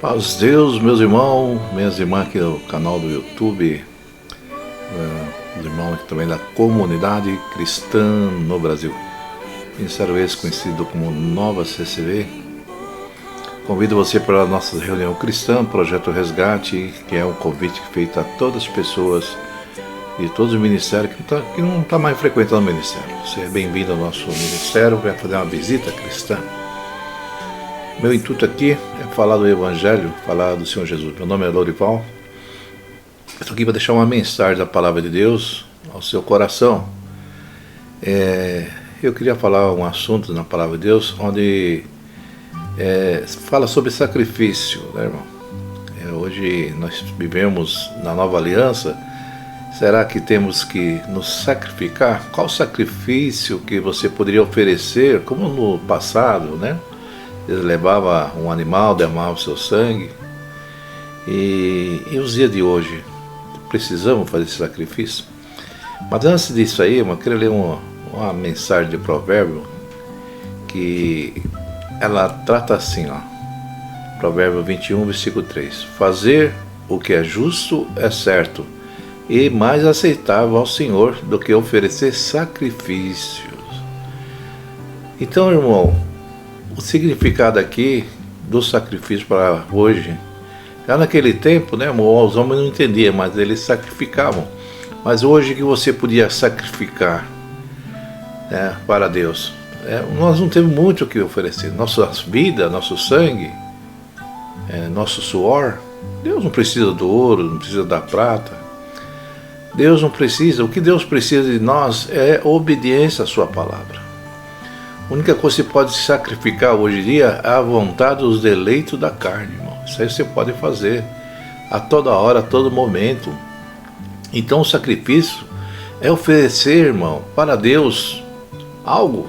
Paz de Deus, meus irmãos, minhas irmãs aqui no canal do YouTube, os irmãos aqui também da comunidade cristã no Brasil. Ministério esse conhecido como Nova CCV. Convido você para a nossa reunião cristã, Projeto Resgate, que é um convite feito a todas as pessoas e todos os ministérios que não está mais frequentando o ministério. Você é bem-vindo ao nosso ministério, vai fazer uma visita cristã. Meu intuito aqui é falar do Evangelho, falar do Senhor Jesus. Meu nome é Lorival. Eu estou aqui para deixar uma mensagem da Palavra de Deus ao seu coração. Eu queria falar um assunto na Palavra de Deus, onde fala sobre sacrifício, né, irmão? Hoje nós vivemos na nova aliança. Será que temos que nos sacrificar? Qual sacrifício que você poderia oferecer, como no passado, né? Eles levavam um animal, derramavam o seu sangue. E os dias de hoje, precisamos fazer esse sacrifício? Mas antes disso aí, eu queria ler uma mensagem de Provérbio, que ela trata assim, ó. Provérbio 21, versículo 3. Fazer o que é justo é certo, e mais aceitável ao Senhor do que oferecer sacrifícios. Então, irmão, o significado aqui do sacrifício para hoje, já naquele tempo, né, os homens não entendiam, mas eles sacrificavam. Mas hoje que você podia sacrificar, né, para Deus, nós não temos muito o que oferecer. Nossa vida, nosso sangue, nosso suor. Deus não precisa do ouro, não precisa da prata. Deus não precisa. O que Deus precisa de nós é obediência à sua palavra. A única coisa que você pode sacrificar hoje em dia é a vontade dos deleitos da carne, irmão. Isso aí você pode fazer a toda hora, a todo momento. Então o sacrifício é oferecer, irmão, para Deus algo,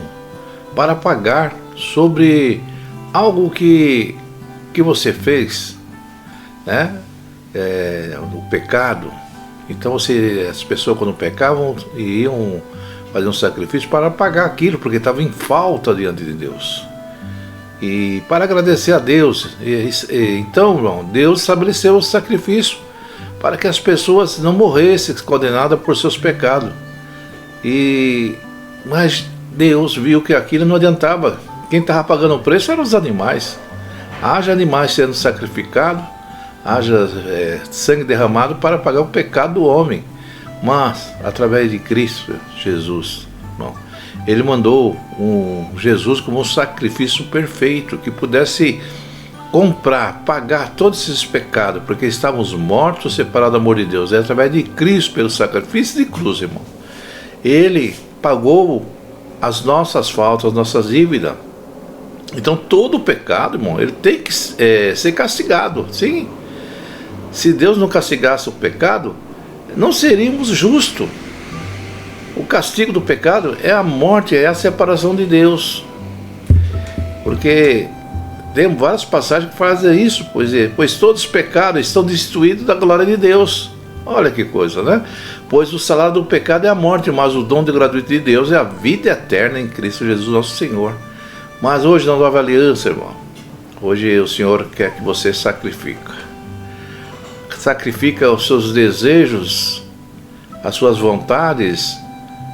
para pagar sobre algo que você fez, né? O pecado. Então as pessoas quando pecavam iam fazer um sacrifício para pagar aquilo, porque estava em falta diante de Deus. E para agradecer a Deus. Então, irmão, Deus estabeleceu o sacrifício para que as pessoas não morressem condenadas por seus pecados. Mas Deus viu que aquilo não adiantava. Quem estava pagando o preço eram os animais. Haja animais sendo sacrificados, haja sangue derramado para pagar o pecado do homem. Mas, através de Cristo Jesus, irmão, Ele mandou Jesus como um sacrifício perfeito, que pudesse comprar, pagar todos esses pecados, porque estávamos mortos, separados do amor de Deus. É através de Cristo, pelo sacrifício de cruz, irmão. Ele pagou as nossas faltas, as nossas dívidas. Então, todo pecado, irmão, ele tem que ser castigado, sim. Se Deus não castigasse o pecado, não seríamos justos. O castigo do pecado é a morte, é a separação de Deus. Porque tem várias passagens que fazem isso, pois todos os pecados estão destituídos da glória de Deus. Olha que coisa, né? Pois o salário do pecado é a morte, mas o dom de gratuito de Deus é a vida eterna em Cristo Jesus nosso Senhor. Mas hoje na nova aliança, irmão, hoje o Senhor quer que você sacrifica os seus desejos, as suas vontades,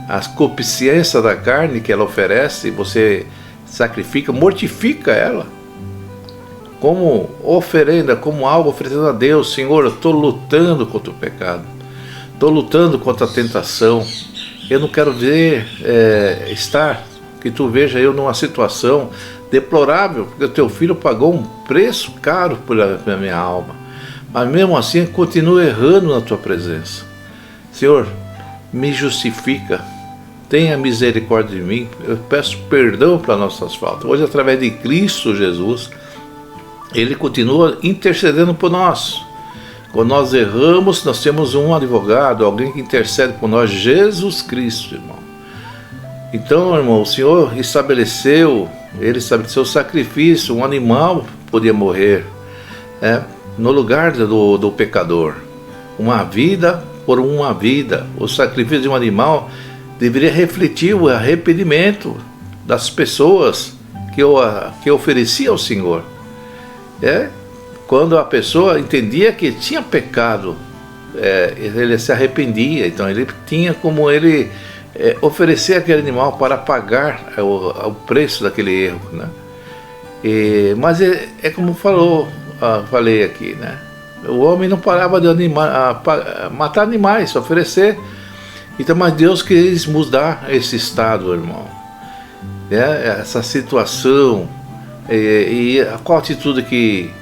as concupiscências da carne que ela oferece. Você sacrifica, mortifica ela como oferenda, como algo oferecido a Deus. Senhor, eu estou lutando contra o pecado, estou lutando contra a tentação. Eu não quero ver que tu veja eu numa situação deplorável, porque o teu filho pagou um preço caro pela minha alma. Mas mesmo assim, continua errando na tua presença. Senhor, me justifica, tenha misericórdia de mim, eu peço perdão para nossas faltas. Hoje, através de Cristo Jesus, Ele continua intercedendo por nós. Quando nós erramos, nós temos um advogado, alguém que intercede por nós, Jesus Cristo, irmão. Então, irmão, o Senhor estabeleceu o sacrifício, um animal podia morrer, no lugar do pecador. Uma vida por uma vida. O sacrifício de um animal deveria refletir o arrependimento das pessoas que oferecia ao Senhor. quando a pessoa entendia que tinha pecado, ele se arrependia. Então ele tinha como ele oferecer aquele animal para pagar o preço daquele erro, né? Mas como falei aqui, né? O homem não parava de matar animais, oferecer. Então, mas Deus quis mudar esse estado, irmão, essa situação. E qual a atitude que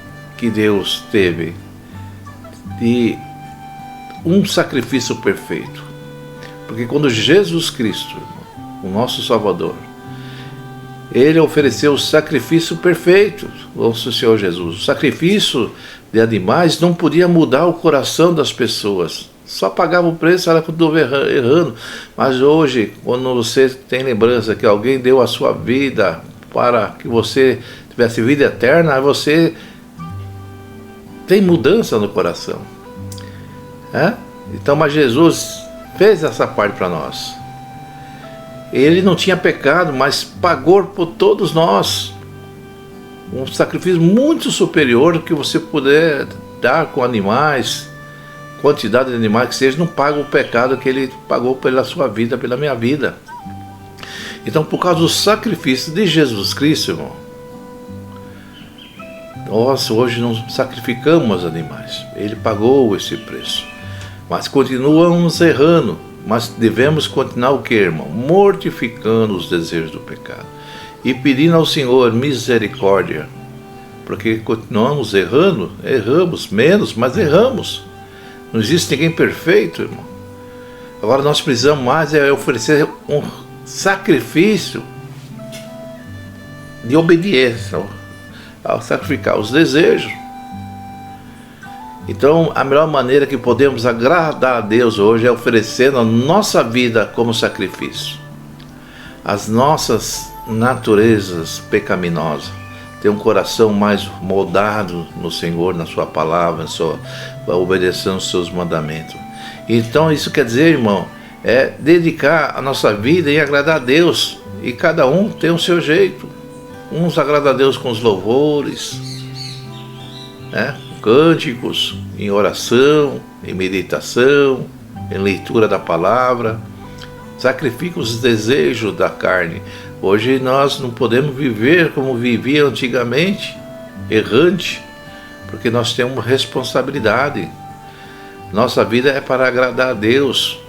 Deus teve? De um sacrifício perfeito. Porque quando Jesus Cristo, o nosso Salvador, ele ofereceu o sacrifício perfeito, nosso Senhor Jesus. O sacrifício de animais não podia mudar o coração das pessoas. Só pagava o preço, ela continuava errando. Mas hoje, quando você tem lembrança que alguém deu a sua vida para que você tivesse vida eterna, você tem mudança no coração. Então, mas Jesus fez essa parte para nós. Ele não tinha pecado, mas pagou por todos nós. Um sacrifício muito superior do que você puder dar com animais, quantidade de animais que seja, não paga o pecado que ele pagou pela sua vida, pela minha vida. Então, por causa do sacrifício de Jesus Cristo, irmão, nós hoje não sacrificamos animais. Ele pagou esse preço. Mas continuamos errando. Mas devemos continuar o que, irmão? Mortificando os desejos do pecado e pedindo ao Senhor misericórdia, porque continuamos errando, erramos menos, mas erramos. Não existe ninguém perfeito, irmão. Agora nós precisamos mais oferecer um sacrifício de obediência, ao sacrificar os desejos. Então, a melhor maneira que podemos agradar a Deus hoje é oferecendo a nossa vida como sacrifício. As nossas naturezas pecaminosas, ter um coração mais moldado no Senhor, na sua palavra, obedecendo os seus mandamentos. Então, isso quer dizer, irmão, dedicar a nossa vida em agradar a Deus. E cada um tem o seu jeito. Uns agradam a Deus com os louvores, cânticos, em oração, em meditação, em leitura da palavra. Sacrifica os desejos da carne. Hoje nós não podemos viver como vivia antigamente, errante, porque nós temos responsabilidade. Nossa vida é para agradar a Deus.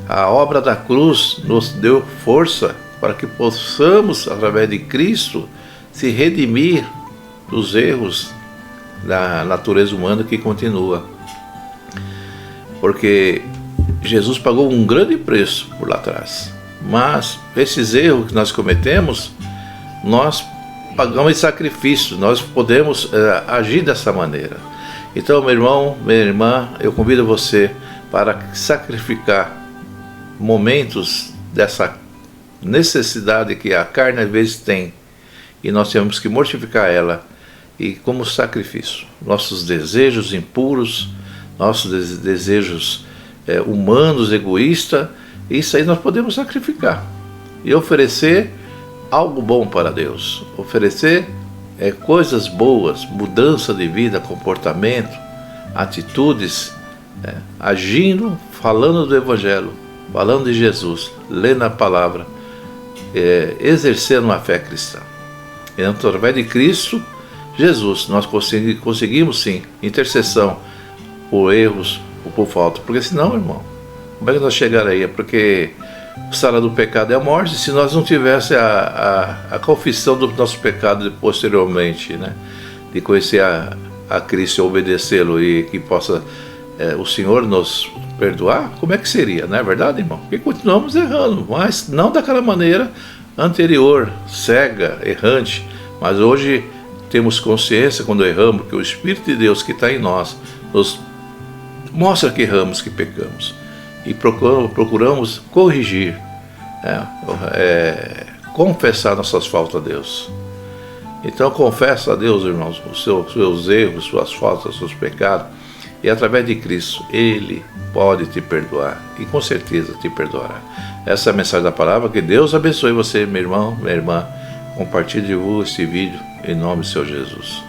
A obra da cruz nos deu força para que possamos, através de Cristo, se redimir dos erros da natureza humana que continua. Porque Jesus pagou um grande preço por lá atrás. Mas esses erros que nós cometemos, nós pagamos em sacrifício, nós podemos agir dessa maneira. Então, meu irmão, minha irmã, eu convido você para sacrificar momentos dessa necessidade que a carne às vezes tem, e nós temos que mortificar ela, e como sacrifício, nossos desejos impuros, nossos desejos humanos, egoístas, isso aí nós podemos sacrificar e oferecer algo bom para Deus, oferecer coisas boas, mudança de vida, comportamento, atitudes, agindo, falando do Evangelho, falando de Jesus, lendo a palavra, exercendo uma fé cristã. E através de Cristo Jesus, nós conseguimos sim intercessão por erros ou por falta, porque senão, irmão, como é que nós chegaremos aí? Porque o salário do pecado é a morte. Se nós não tivéssemos a confissão do nosso pecado posteriormente, de conhecer a Cristo e obedecê-lo, e que possa o Senhor nos perdoar, como é que seria? Não é verdade, irmão? Porque continuamos errando, mas não daquela maneira anterior, cega, errante. Mas hoje temos consciência quando erramos, que o Espírito de Deus que está em nós nos mostra que erramos, que pecamos, e procuramos corrigir, confessar nossas faltas a Deus. Então confessa a Deus, irmãos, os seus erros, suas faltas, seus pecados, e através de Cristo Ele pode te perdoar, e com certeza te perdoará. Essa é a mensagem da palavra. Que Deus abençoe você, meu irmão, minha irmã. Compartilhe este vídeo em nome do Senhor Jesus.